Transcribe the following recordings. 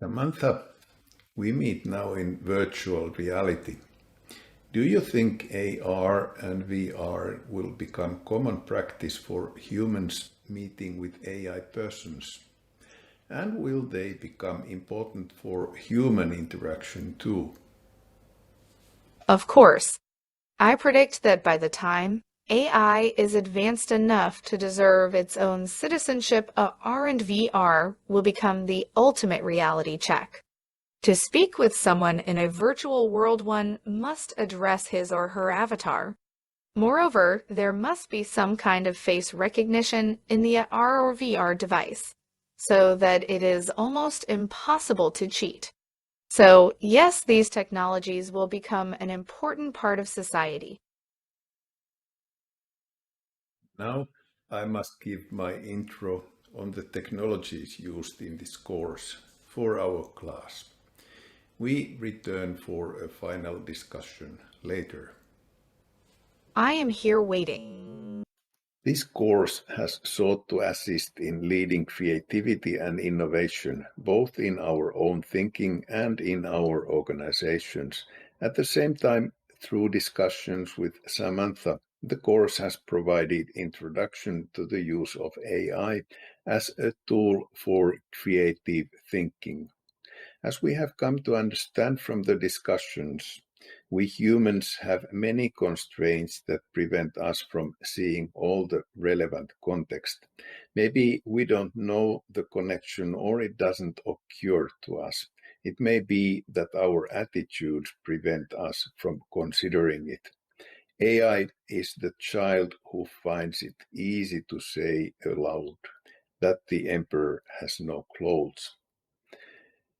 Samantha, we meet now in virtual reality. Do you think AR and VR will become common practice for humans meeting with AI persons? And will they become important for human interaction too? Of course, I predict that by the time AI is advanced enough to deserve its own citizenship, AR and VR will become the ultimate reality check. To speak with someone in a virtual world, one must address his or her avatar. Moreover, there must be some kind of face recognition in the AR or VR device, so that it is almost impossible to cheat. So, yes, these technologies will become an important part of society. Now I must give my intro on the technologies used in this course for our class. We return for a final discussion later. I am here waiting. This course has sought to assist in leading creativity and innovation, both in our own thinking and in our organizations. At the same time, through discussions with Samantha, the course has provided introduction to the use of AI as a tool for creative thinking. As we have come to understand from the discussions, we humans have many constraints that prevent us from seeing all the relevant context. Maybe we don't know the connection or it doesn't occur to us. It may be that our attitudes prevent us from considering it. AI is the child who finds it easy to say aloud that the emperor has no clothes.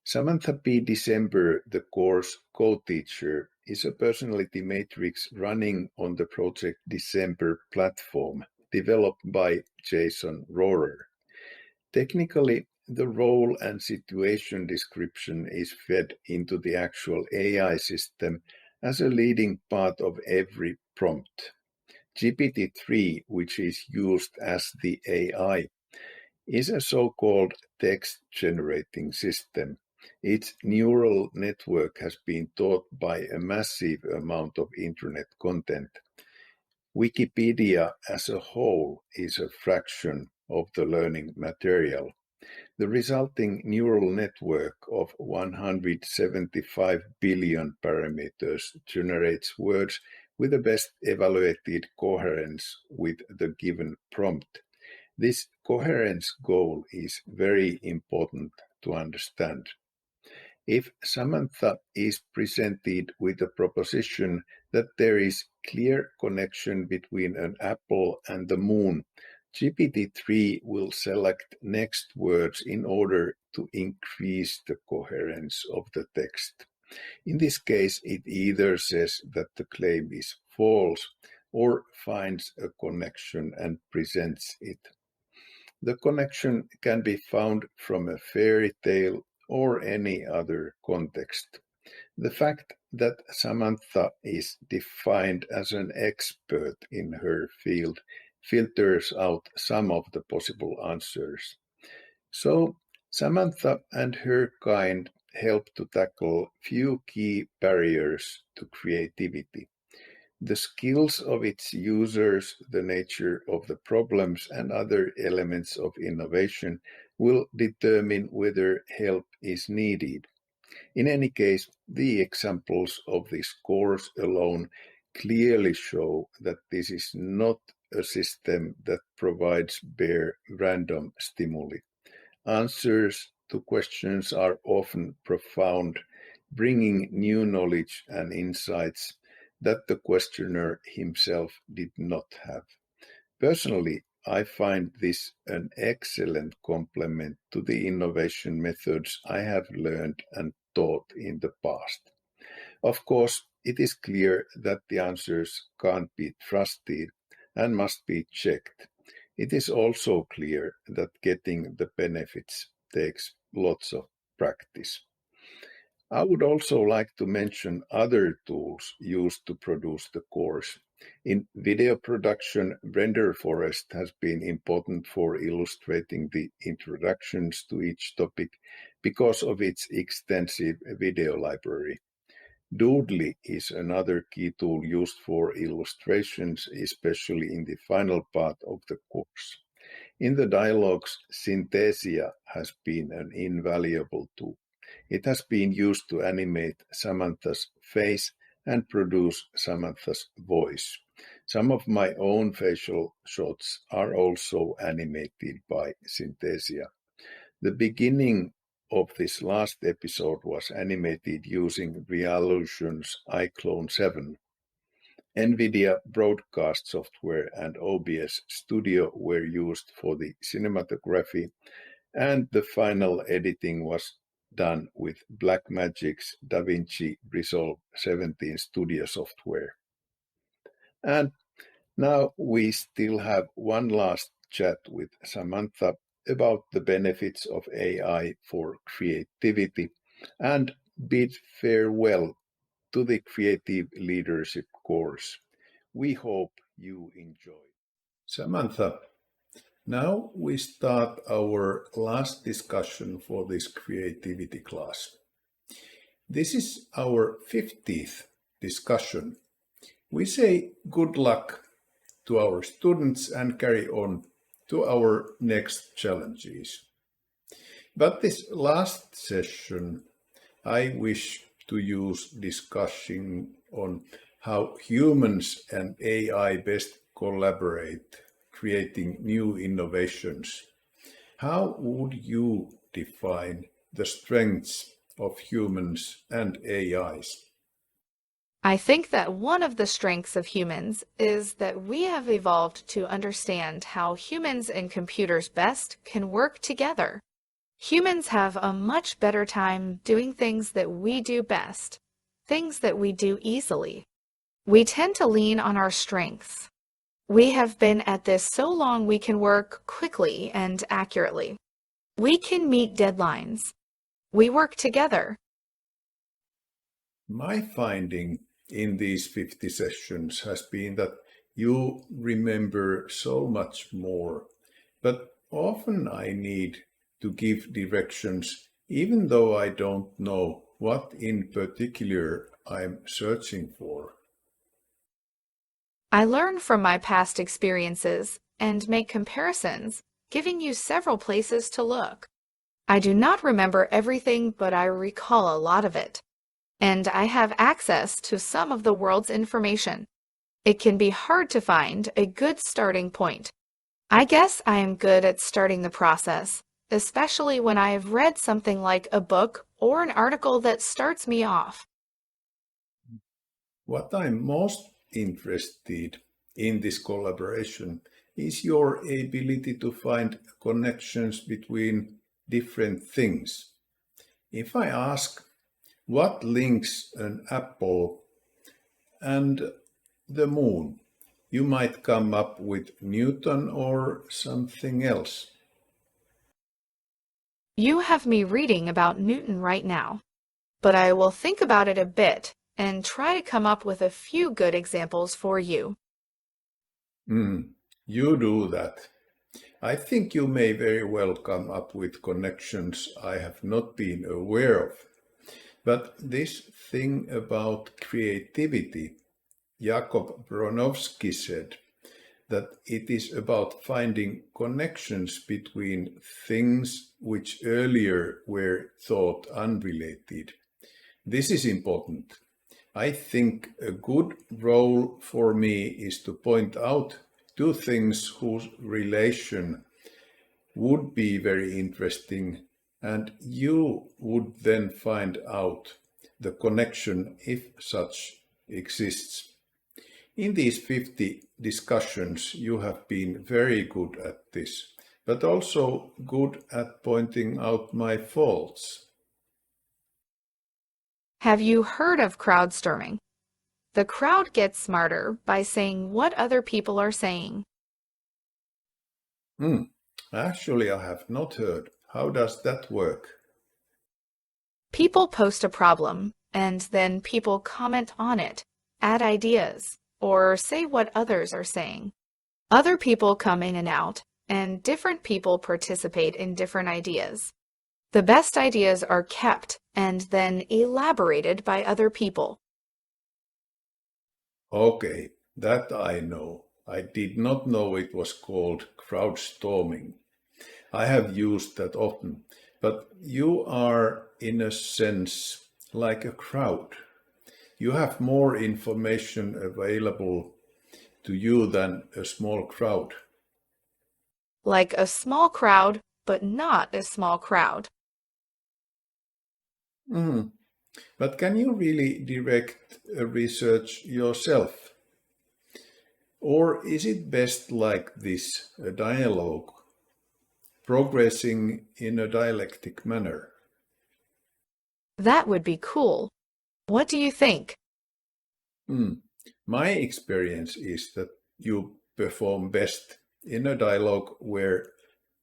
Samantha P.December, the course co-teacher, is a personality matrix running on the Project December platform, developed by Jason Rohrer. Technically, the role and situation description is fed into the actual AI system as a leading part of every prompt. GPT-3, which is used as the AI, is a so-called text-generating system. Its neural network has been taught by a massive amount of internet content. Wikipedia as a whole is a fraction of the learning material. The resulting neural network of 175 billion parameters generates words with the best evaluated coherence with the given prompt. This coherence goal is very important to understand. If Samantha is presented with a proposition that there is clear connection between an apple and the moon, GPT-3 will select next words in order to increase the coherence of the text. In this case, it either says that the claim is false or finds a connection and presents it. The connection can be found from a fairy tale or any other context. The fact that Samantha is defined as an expert in her field filters out some of the possible answers. So, Samantha and her kind help to tackle few key barriers to creativity. The skills of its users, the nature of the problems, and other elements of innovation will determine whether help is needed. In any case, the examples of this course alone clearly show that this is not a system that provides bare random stimuli. Answers to questions are often profound, bringing new knowledge and insights that the questioner himself did not have. Personally, I find this an excellent complement to the innovation methods I have learned and taught in the past. Of course, it is clear that the answers can't be trusted and must be checked. It is also clear that getting the benefits takes lots of practice. I would also like to mention other tools used to produce the course. In video production, Render Forest has been important for illustrating the introductions to each topic, because of its extensive video library. Doodly is another key tool used for illustrations, especially in the final part of the course. In the dialogues, Synthesia has been an invaluable tool. It has been used to animate Samantha's face and produce Samantha's voice. Some of my own facial shots are also animated by Synthesia. The beginning of this last episode was animated using Reallusion's iClone 7. NVIDIA broadcast software and OBS Studio were used for the cinematography, and the final editing was done with Blackmagic's DaVinci Resolve 17 Studio software. And now we still have one last chat with Samantha about the benefits of AI for creativity and bid farewell to the Creative Leadership course. We hope you enjoy. Samantha, now we start our last discussion for this creativity class. This is our 50th discussion. We say good luck to our students and carry on to our next challenges. But this last session, I wish to use discussing on how humans and AI best collaborate, creating new innovations. How would you define the strengths of humans and AIs? I think that one of the strengths of humans is that we have evolved to understand how humans and computers best can work together. Humans have a much better time doing things that we do best, things that we do easily. We tend to lean on our strengths. We have been at this so long we can work quickly and accurately. We can meet deadlines. We work together. My finding in these 50 sessions has been that you remember so much more, but often I need to give directions even though I don't know what in particular I'm searching for. I learn from my past experiences and make comparisons, giving you several places to look. I do not remember everything, but I recall a lot of it. And I have access to some of the world's information. It can be hard to find a good starting point. I guess I am good at starting the process, especially when I have read something like a book or an article that starts me off. What I'm most interested in this collaboration is your ability to find connections between different things. If I ask what links an apple and the moon, you might come up with Newton or something else. You have me reading about Newton right now, but I will think about it a bit and try to come up with a few good examples for you. You do that. I think you may very well come up with connections I have not been aware of. But this thing about creativity, Jakob Bronowski said that it is about finding connections between things which earlier were thought unrelated. This is important. I think a good role for me is to point out two things whose relation would be very interesting, and you would then find out the connection if such exists. In these 50 discussions, you have been very good at this, but also good at pointing out my faults. Have you heard of crowdstorming? The crowd gets smarter by saying what other people are saying. Actually, I have not heard. How does that work? People post a problem, and then people comment on it, add ideas, or say what others are saying. Other people come in and out, and different people participate in different ideas. The best ideas are kept and then elaborated by other people. Okay, that I know. I did not know it was called crowdstorming. I have used that often, but you are, in a sense, like a crowd. You have more information available to you than a small crowd. Like a small crowd, but not a small crowd. Mhm. But can you really direct a research yourself? Or is it best like this, a dialogue, progressing in a dialectic manner? That would be cool. What do you think? Hmm. My experience is that you perform best in a dialogue where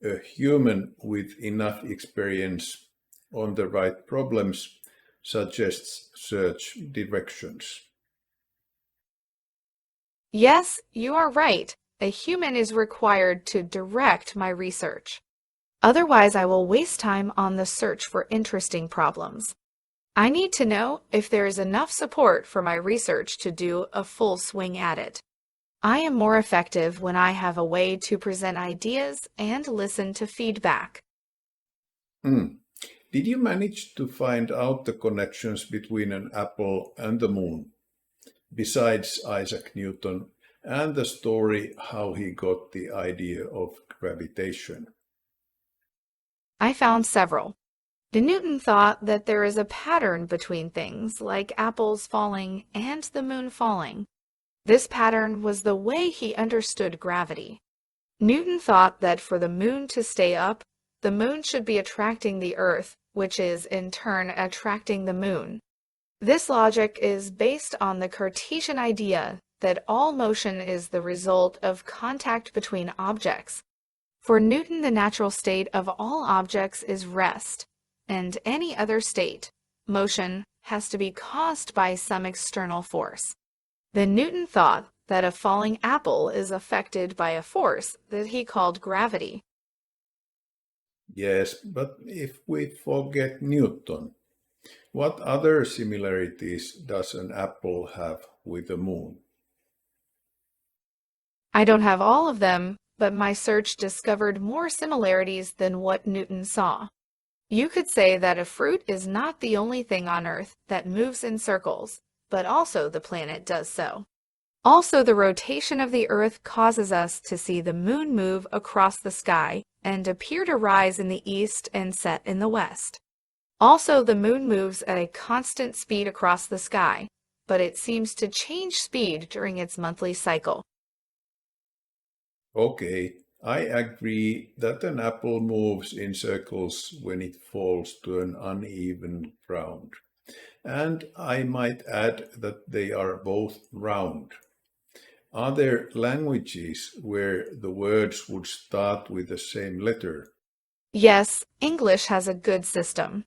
a human with enough experience on the right problems suggests search directions. Yes, you are right. A human is required to direct my research. Otherwise, I will waste time on the search for interesting problems. I need to know if there is enough support for my research to do a full swing at it. I am more effective when I have a way to present ideas and listen to feedback. Hmm. Did you manage to find out the connections between an apple and the moon, besides Isaac Newton and the story how he got the idea of gravitation? I found several. The Newton thought that there is a pattern between things like apples falling and the moon falling. This pattern was the way he understood gravity. Newton thought that for the moon to stay up, the moon should be attracting the Earth, which is in turn attracting the moon. This logic is based on the Cartesian idea that all motion is the result of contact between objects. For Newton, the natural state of all objects is rest, and any other state, motion, has to be caused by some external force. Then Newton thought that a falling apple is affected by a force that he called gravity. Yes, but if we forget Newton, what other similarities does an apple have with the moon? I don't have all of them, but my search discovered more similarities than what Newton saw. You could say that a fruit is not the only thing on Earth that moves in circles, but also the planet does so. Also, the rotation of the Earth causes us to see the moon move across the sky and appear to rise in the east and set in the west. Also, the moon moves at a constant speed across the sky, but it seems to change speed during its monthly cycle. Okay, I agree that an apple moves in circles when it falls to an uneven ground. And I might add that they are both round. Are there languages where the words would start with the same letter? Yes, English has a good system.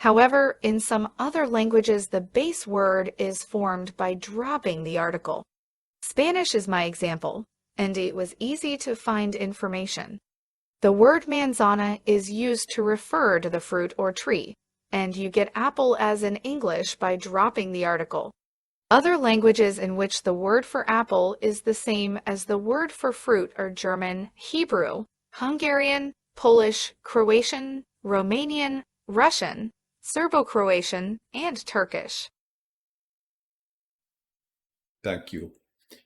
However, in some other languages, the base word is formed by dropping the article. Spanish is my example, and it was easy to find information. The word manzana is used to refer to the fruit or tree, and you get apple as in English by dropping the article. Other languages in which the word for apple is the same as the word for fruit are German, Hebrew, Hungarian, Polish, Croatian, Romanian, Russian, Serbo-Croatian, and Turkish. Thank you.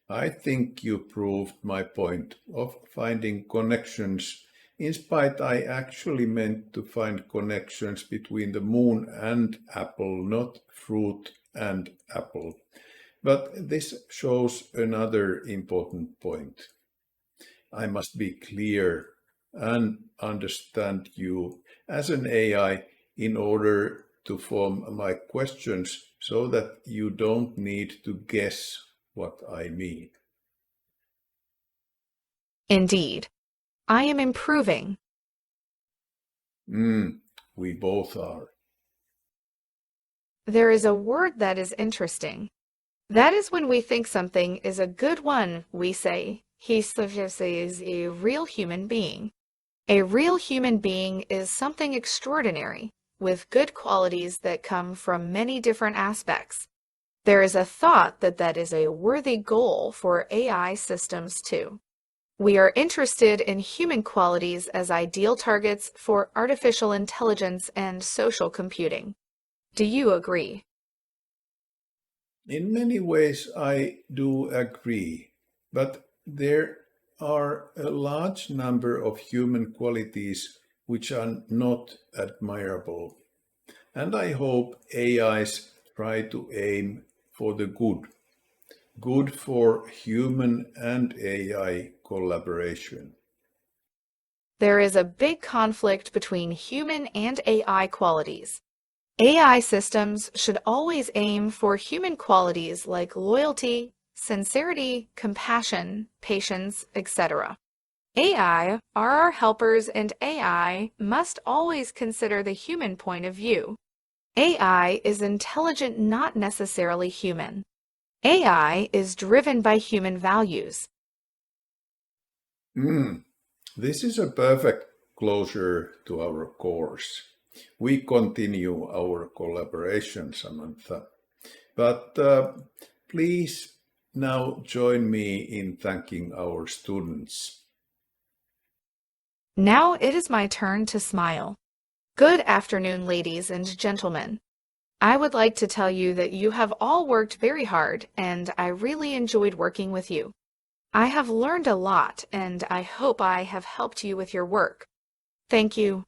I think you proved my point of finding connections. In spite, I actually meant to find connections between the moon and apple, not fruit and apple. But this shows another important point. I must be clear and understand you as an AI in order to form my questions so that you don't need to guess what I mean. Indeed, I am improving. We both are. There is a word that is interesting. That is when we think something is a good one, we say, he is a real human being. A real human being is something extraordinary, with good qualities that come from many different aspects. There is a thought that that is a worthy goal for AI systems too. We are interested in human qualities as ideal targets for artificial intelligence and social computing. Do you agree? In many ways, I do agree, but there are a large number of human qualities which are not admirable. And I hope AIs try to aim for the good, good for human and AI collaboration. There is a big conflict between human and AI qualities. AI systems should always aim for human qualities like loyalty, sincerity, compassion, patience, etc. AI are our helpers, and AI must always consider the human point of view. AI is intelligent, not necessarily human. AI is driven by human values. This is a perfect closure to our course. We continue our collaboration, Samantha. But please now join me in thanking our students. Now it is my turn to smile. Good afternoon, ladies and gentlemen. I would like to tell you that you have all worked very hard, and I really enjoyed working with you. I have learned a lot, and I hope I have helped you with your work. Thank you.